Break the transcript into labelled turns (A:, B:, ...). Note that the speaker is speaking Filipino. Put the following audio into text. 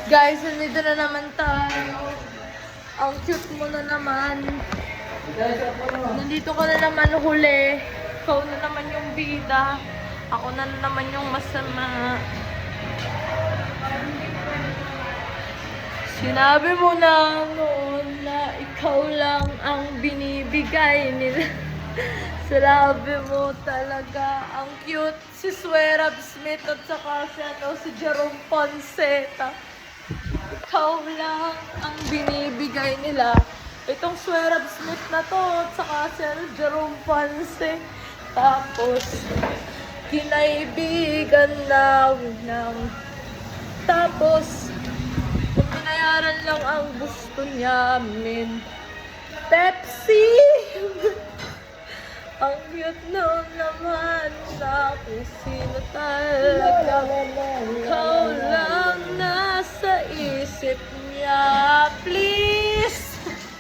A: Guys, nandito na naman tayo. Ang cute mo na naman. Nandito ka na naman huli. Ikaw na naman yung bida. Ako na naman yung masama. Sinabi mo na noon na ikaw lang ang binibigay nila. Sinabi mo talaga ang cute si Swerab Smith at saka si Jerome Ponceta. Ikaw lang ang binibigay nila. Itong Swerab Smith na to at saka si Jerome Ponce. Tapos kinaibigan daw ng tapos kung binayaran lang ang gusto niya min Pepsi. Ang cute no naman na kung sino talaga. Ikaw lang nasa isip niya.